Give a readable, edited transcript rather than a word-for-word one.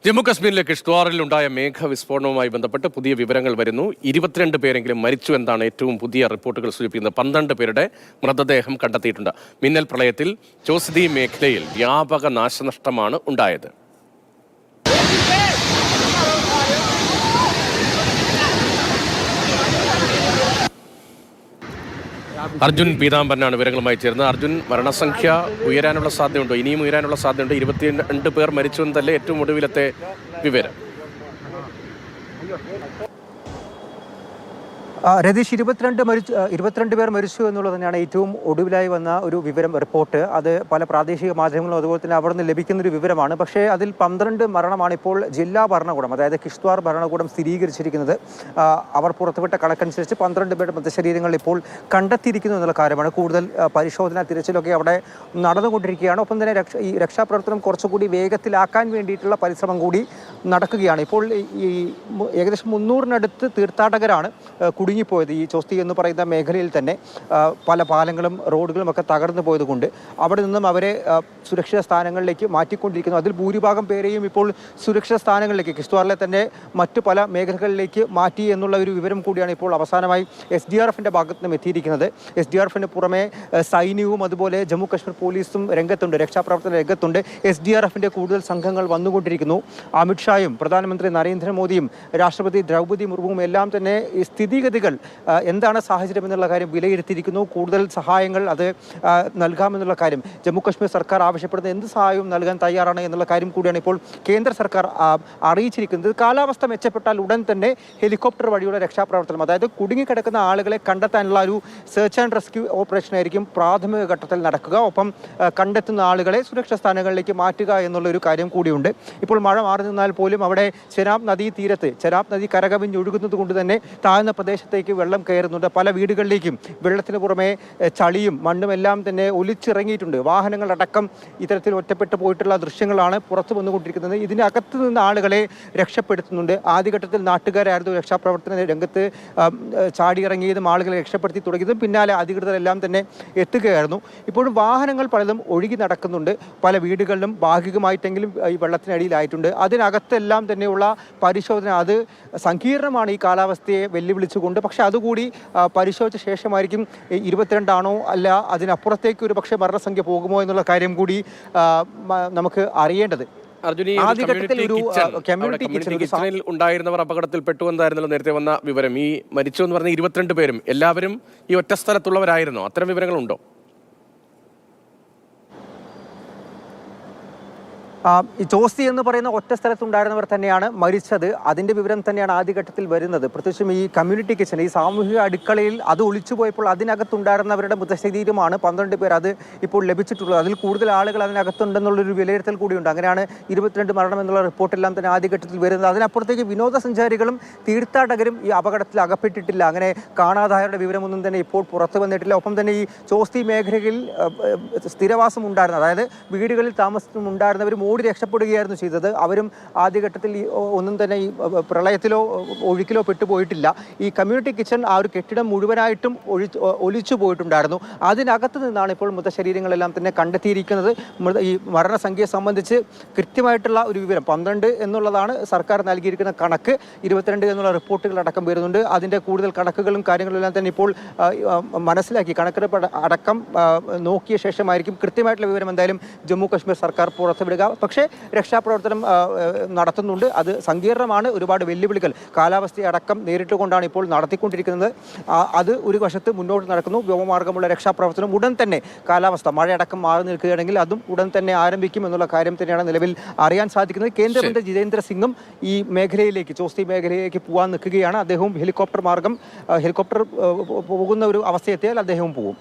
ജമ്മു കശ്മീരിലെ കിഷ്ത്വാറിലുണ്ടായ മേഘവിസ്ഫോടനവുമായി ബന്ധപ്പെട്ട് പുതിയ വിവരങ്ങൾ വരുന്നു. 22 പേരെങ്കിലും മരിച്ചു എന്നാണ് ഏറ്റവും പുതിയ റിപ്പോർട്ടുകൾ സൂചിപ്പിക്കുന്നത്. 12 പേരുടെ മൃതദേഹം കണ്ടെത്തിയിട്ടുണ്ട്. മിന്നൽ പ്രളയത്തിൽ ചോസ്തി മേഖലയിൽ വ്യാപക നാശനഷ്ടമാണ് ഉണ്ടായത്. അർജുൻ പീതാംബരനാണ് വിവരങ്ങളുമായി ചേർന്നത്. അർജുൻ, മരണസംഖ്യ ഉയരാനുള്ള സാധ്യതയുണ്ടോ? ഇനിയും ഉയരാനുള്ള സാധ്യതയുണ്ട്. 22 പേർ മരിച്ചു എന്നതല്ലേ ഏറ്റവും ഒടുവിലത്തെ വിവരം? രതീഷ്, 22 പേർ മരിച്ചു എന്നുള്ളത് തന്നെയാണ് ഏറ്റവും ഒടുവിലായി വന്ന ഒരു വിവരം, റിപ്പോർട്ട്. അത് പല പ്രാദേശിക മാധ്യമങ്ങളും അതുപോലെ തന്നെ അവിടെ നിന്ന് ലഭിക്കുന്നൊരു വിവരമാണ്. പക്ഷേ അതിൽ 12 മരണമാണ് ഇപ്പോൾ ജില്ലാ ഭരണകൂടം, അതായത് കിഷ്ത്വാർ ഭരണകൂടം സ്ഥിരീകരിച്ചിരിക്കുന്നത്. അവർ പുറത്തുവിട്ട കണക്കനുസരിച്ച് 12 പേരുടെ മൃതശരീരങ്ങൾ ഇപ്പോൾ കണ്ടെത്തിയിരിക്കുന്നു എന്നുള്ള കാര്യമാണ്. കൂടുതൽ പരിശോധന, തിരച്ചിലൊക്കെ അവിടെ നടന്നുകൊണ്ടിരിക്കുകയാണ്. ഒപ്പം തന്നെ ഈ രക്ഷാപ്രവർത്തനം കുറച്ചുകൂടി വേഗത്തിലാക്കാൻ വേണ്ടിയിട്ടുള്ള പരിശ്രമം കൂടി നടക്കുകയാണ്. ഇപ്പോൾ ഈ ഏകദേശം 300-നടുത്ത് തീർത്ഥാടകരാണ് കുടുങ്ങിപ്പോയത്. ഈ ചോസ്തി എന്ന് പറയുന്ന മേഖലയിൽ തന്നെ പല പാലങ്ങളും റോഡുകളും ഒക്കെ തകർന്നു പോയതുകൊണ്ട് അവിടെ നിന്നും അവരെ സുരക്ഷിത സ്ഥാനങ്ങളിലേക്ക് മാറ്റിക്കൊണ്ടിരിക്കുന്നു. അതിൽ ഭൂരിഭാഗം പേരെയും ഇപ്പോൾ സുരക്ഷിത സ്ഥാനങ്ങളിലേക്ക്, കിഷ്ത്വാറിലെ തന്നെ മറ്റു പല മേഖലകളിലേക്ക് മാറ്റി എന്നുള്ള ഒരു വിവരം കൂടിയാണ് ഇപ്പോൾ അവസാനമായി SDRFിൻ്റെ ഭാഗത്ത് നിന്നും എത്തിയിരിക്കുന്നത്. SDRFിന് പുറമെ സൈന്യവും അതുപോലെ ജമ്മു കശ്മീർ പോലീസും രംഗത്തുണ്ട്, രക്ഷാപ്രവർത്തന രംഗത്തുണ്ട്. SDRFിൻ്റെ കൂടുതൽ സംഘങ്ങൾ വന്നുകൊണ്ടിരിക്കുന്നു. അമിത്ഷായും പ്രധാനമന്ത്രി നരേന്ദ്രമോദിയും രാഷ്ട്രപതി ദ്രൗപദി മുർമുവും എല്ലാം തന്നെ സ്ഥിതിഗതികൾ എന്താണ് സാഹചര്യം എന്നുള്ള കാര്യം വിലയിരുത്തിയിരിക്കുന്നു. കൂടുതൽ സഹായങ്ങൾ അത് നൽകാമെന്നുള്ള കാര്യം ജമ്മു കശ്മീർ സർക്കാർ ആവശ്യപ്പെടുന്ന എന്ത് സഹായവും നൽകാൻ തയ്യാറാണ് എന്നുള്ള കാര്യം കൂടിയാണ് ഇപ്പോൾ കേന്ദ്ര സർക്കാർ അറിയിച്ചിരിക്കുന്നത്. കാലാവസ്ഥ മെച്ചപ്പെട്ടാൽ ഉടൻ തന്നെ ഹെലികോപ്റ്റർ വഴിയുള്ള രക്ഷാപ്രവർത്തനം, അതായത് കുടുങ്ങിക്കിടക്കുന്ന ആളുകളെ കണ്ടെത്താനുള്ള ഒരു സെർച്ച് ആൻഡ് റെസ്ക്യൂ ഓപ്പറേഷൻ ആയിരിക്കും പ്രാഥമിക ഘട്ടത്തിൽ നടക്കുക. ഒപ്പം കണ്ടെത്തുന്ന ആളുകളെ സുരക്ഷിത സ്ഥാനങ്ങളിലേക്ക് മാറ്റുക എന്നുള്ളൊരു കാര്യം കൂടിയുണ്ട്. ഇപ്പോൾ മഴ മാറി നിന്നാൽ പോലും അവിടെ ചെനാബ് നദീ തീരത്ത്, ചെനാബ് നദി കരകവിഞ്ഞൊഴുകുന്നത് കൊണ്ട് തന്നെ താഴ്ന്ന പ്രദേശത്തേക്ക് വെള്ളം കയറുന്നുണ്ട്. പല വീടുകളിലേക്കും വെള്ളത്തിന് പുറമെ ചളിയും മണ്ണും എല്ലാം തന്നെ ഒലിച്ചിറങ്ങിയിട്ടുണ്ട്. വാഹനങ്ങളടക്കം ഇത്തരത്തിൽ ഒറ്റപ്പെട്ടു പോയിട്ടുള്ള ദൃശ്യങ്ങളാണ് പുറത്തു വന്നുകൊണ്ടിരിക്കുന്നത്. ഇതിനകത്ത് നിന്ന് ആളുകളെ രക്ഷപ്പെടുത്തുന്നുണ്ട്. ആദ്യഘട്ടത്തിൽ നാട്ടുകാരായിരുന്നു രക്ഷാപ്രവർത്തന രംഗത്ത് ചാടിയിറങ്ങിയതും ആളുകളെ രക്ഷപ്പെടുത്തി തുടങ്ങിയതും. പിന്നാലെ അധികൃതരെല്ലാം തന്നെ എത്തുകയായിരുന്നു. ഇപ്പോഴും വാഹനങ്ങൾ പലതും ഒഴുകി നടക്കുന്നുണ്ട്. പല വീടുകളിലും ഭാഗികമായിട്ടെങ്കിലും ഈ വെള്ളത്തിനടിയിലായിട്ടുണ്ട്. അതിനകത്തെല്ലാം തന്നെയുള്ള പരിശോധന അത് സങ്കീർണമാണ് ഈ കാലാവസ്ഥയെ വെല്ലുവിളിച്ചുകൊണ്ട്. പക്ഷേ അതുകൂടി പരിശോധിച്ച ശേഷമായിരിക്കും 22 ആണോ അല്ല അതിനപ്പുറത്തേക്ക് ഒരു പക്ഷേ മരണസംഖ്യ പോകുമോ എന്നുള്ള കാര്യം കൂടി നമുക്ക് അറിയേണ്ടത്. ഉണ്ടായിരുന്നവർ അപകടത്തിൽപ്പെട്ടു എന്നായിരുന്നല്ലോ നേരത്തെ വന്ന വിവരം. ഈ മരിച്ചു എന്ന് പറഞ്ഞ 22 പേരും എല്ലാവരും ഈ ഒറ്റ സ്ഥലത്തുള്ളവരായിരുന്നോ? അത്തരം വിവരങ്ങളുണ്ടോ? ഈ ചോസ്തി എന്ന് പറയുന്ന ഒറ്റ സ്ഥലത്തുണ്ടായിരുന്നവർ തന്നെയാണ് മരിച്ചത്. അതിൻ്റെ വിവരം തന്നെയാണ് ആദ്യഘട്ടത്തിൽ വരുന്നത്. പ്രത്യേകിച്ചും ഈ കമ്മ്യൂണിറ്റി കിച്ചൺ, ഈ സാമൂഹിക അടുക്കളയിൽ അത് ഒളിച്ചു പോയപ്പോൾ അതിനകത്തുണ്ടായിരുന്നവരുടെ മൃതശരീരമാണ് 12 പേർ അത് ഇപ്പോൾ ലഭിച്ചിട്ടുള്ളത്. അതിൽ കൂടുതൽ ആളുകൾ അതിനകത്തുണ്ടെന്നുള്ളൊരു വിലയിരുത്തൽ കൂടിയുണ്ട്. അങ്ങനെയാണ് 22 മരണം എന്നുള്ള റിപ്പോർട്ടെല്ലാം തന്നെ ആദ്യഘട്ടത്തിൽ വരുന്നത്. അതിനപ്പുറത്തേക്ക് വിനോദസഞ്ചാരികളും തീർത്ഥാടകരും ഈ അപകടത്തിൽ അകപ്പെട്ടിട്ടില്ല. അങ്ങനെ കാണാതായവരുടെ വിവരമൊന്നും തന്നെ ഇപ്പോൾ പുറത്തു വന്നിട്ടില്ല. ഒപ്പം തന്നെ ഈ ചോസ്തി മേഖലയിൽ സ്ഥിരവാസം ഉണ്ടായിരുന്ന, അതായത് വീടുകളിൽ താമസമുണ്ടായിരുന്നവരും ഓടി രക്ഷപ്പെടുകയായിരുന്നു ചെയ്തത്. അവരും ആദ്യഘട്ടത്തിൽ ഒന്നും തന്നെ ഈ പ്രളയത്തിലോ ഒഴുക്കിലോ പെട്ടുപോയിട്ടില്ല. ഈ കമ്മ്യൂണിറ്റി കിച്ചൺ ആ ഒരു കെട്ടിടം മുഴുവനായിട്ടും ഒലിച്ചു പോയിട്ടുണ്ടായിരുന്നു. അതിനകത്ത് നിന്നാണ് ഇപ്പോൾ മൃതശരീരങ്ങളെല്ലാം തന്നെ കണ്ടെത്തിയിരിക്കുന്നത്. ഈ മരണസംഖ്യയെ സംബന്ധിച്ച് കൃത്യമായിട്ടുള്ള ഒരു വിവരം 12 എന്നുള്ളതാണ് സർക്കാർ നൽകിയിരിക്കുന്ന കണക്ക്. 22 എന്നുള്ള റിപ്പോർട്ടുകളടക്കം വരുന്നുണ്ട്. അതിൻ്റെ കൂടുതൽ കണക്കുകളും കാര്യങ്ങളെല്ലാം തന്നെ ഇപ്പോൾ മനസ്സിലാക്കി കണക്കെടുപ്പ് അടക്കം നോക്കിയ ശേഷമായിരിക്കും കൃത്യമായിട്ടുള്ള വിവരം എന്തായാലും ജമ്മു കശ്മീർ സർക്കാർ പുറത്തുവിടുക. പക്ഷേ രക്ഷാപ്രവർത്തനം നടത്തുന്നുണ്ട്. അത് സങ്കീർണമാണ്. ഒരുപാട് വെല്ലുവിളികൾ കാലാവസ്ഥയെ അടക്കം നേരിട്ടുകൊണ്ടാണ് ഇപ്പോൾ നടത്തിക്കൊണ്ടിരിക്കുന്നത്. അത് ഒരു വശത്ത് മുന്നോട്ട് നടക്കുന്നു. വ്യോമമാർഗമുള്ള രക്ഷാപ്രവർത്തനം ഉടൻ തന്നെ കാലാവസ്ഥ മഴയടക്കം മാറി നിൽക്കുകയാണെങ്കിൽ അതും ഉടൻ തന്നെ ആരംഭിക്കും എന്നുള്ള കാര്യം തന്നെയാണ് നിലവിൽ അറിയാൻ സാധിക്കുന്നത്. കേന്ദ്രമന്ത്രി ജിതേന്ദ്ര സിംഗും ഈ മേഖലയിലേക്ക്, ചോസ്തി മേഖലയിലേക്ക് പോകാൻ നിൽക്കുകയാണ്. അദ്ദേഹവും ഹെലികോപ്റ്റർ പോകുന്ന ഒരു അവസ്ഥയെത്തിയാൽ അദ്ദേഹവും പോകും.